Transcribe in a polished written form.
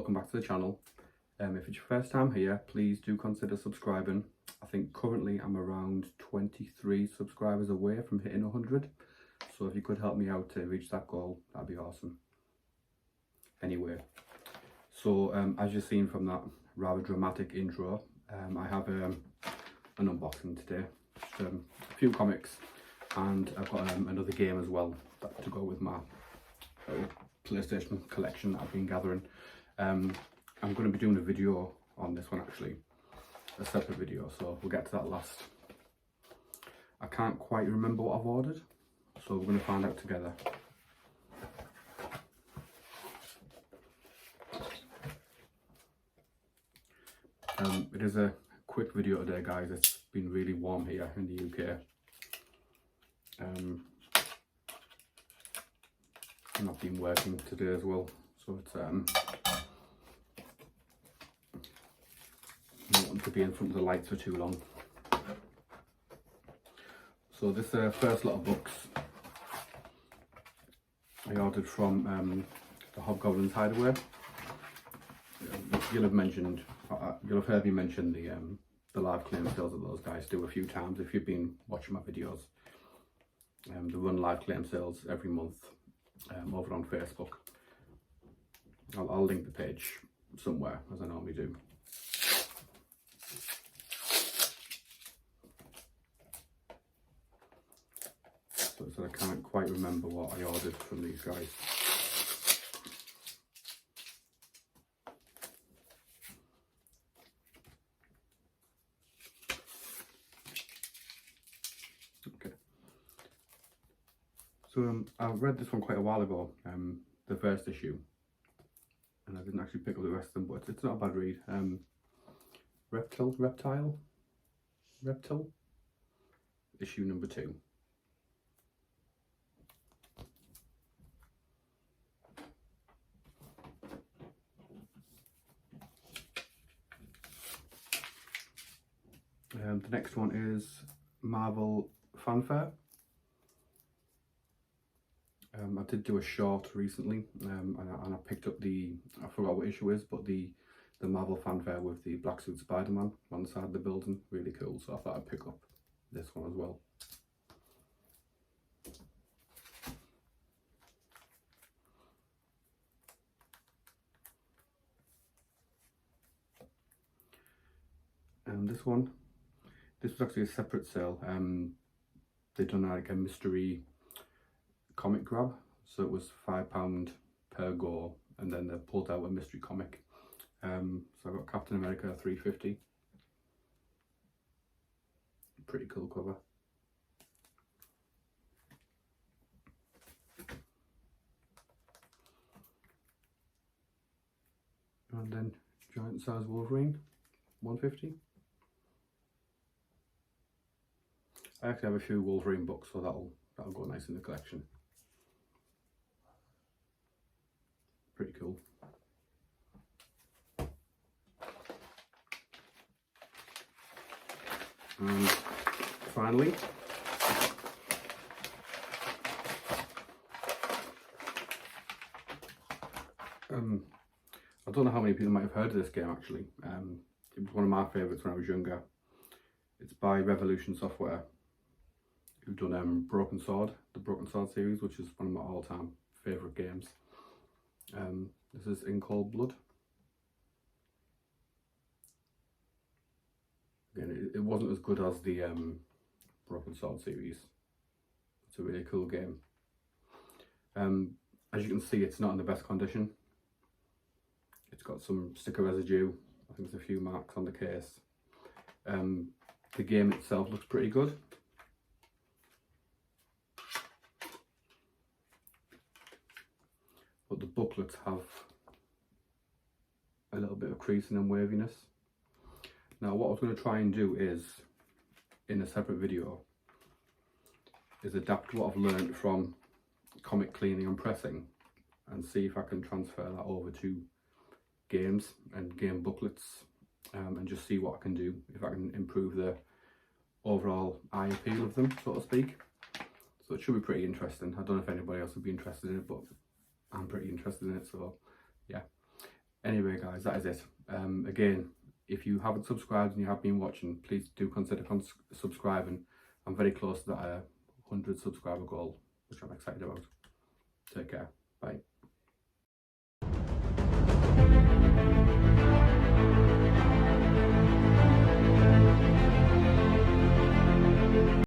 welcome back to the channel. If it's your first time here, please do consider subscribing. I think currently I'm around 23 subscribers away from hitting 100, so if you could help me out to reach that goal, that'd be awesome. Anyway, so as you've seen from that rather dramatic intro, I have an unboxing today. Just a few comics, and I've got another game as well to go with my PlayStation collection that I've been gathering. I'm going to be doing a video on this one, actually, a separate video, so we'll get to that last. I can't quite remember what I've ordered, so we're going to find out together. It is a quick video today, guys. It's been really warm here in the UK. And I've been working today as well, so it's not want to be in front of the lights for too long. So this first lot of books I ordered from the Hobgoblins Hideaway. You'll have heard me mention the live claim sales that those guys do a few times if you've been watching my videos. They run live claim sales every month over on Facebook. I'll link the page somewhere, as I normally do. So I can't quite remember what I ordered from these guys. Okay. So I read this one quite a while ago, the first issue, and I didn't actually pick up the rest of them, but it's not a bad read. Reptile, issue number 2. The next one is Marvel Fanfare. I did do a short recently, and I picked up I forgot what issue it is, but the Marvel Fanfare with the black suit Spider-Man on the side of the building. Really cool, so I thought I'd pick up this one as well. And this was actually a separate sale. They'd done like a mystery comic grab, so it was £5 per go, and then they pulled out a mystery comic. So I got Captain America 350. Pretty cool cover. And then giant size Wolverine 150. I actually have a few Wolverine books, so that'll go nice in the collection. Pretty cool. And finally, I don't know how many people might have heard of this game actually. It was one of my favourites when I was younger. It's by Revolution Software, who've done Broken Sword, the Broken Sword series, which is one of my all-time favourite games. This is In Cold Blood. Again, it wasn't as good as the Broken Sword series. It's a really cool game. As you can see, it's not in the best condition. It's got some sticker residue. I think there's a few marks on the case. The game itself looks pretty good. But the booklets have a little bit of creasing and waviness. Now what I was going to try and do is, in a separate video, is adapt what I've learned from comic cleaning and pressing and see if I can transfer that over to games and game booklets, and just see what I can do, if I can improve the overall eye appeal of them, so to speak. So it should be pretty interesting. I don't know if anybody else would be interested in it, but I'm pretty interested in it, so yeah. Anyway guys, that is it. Again, if you haven't subscribed and you have been watching, please do consider subscribing. I'm very close to that 100 subscriber goal, which I'm excited about. Take care. Bye.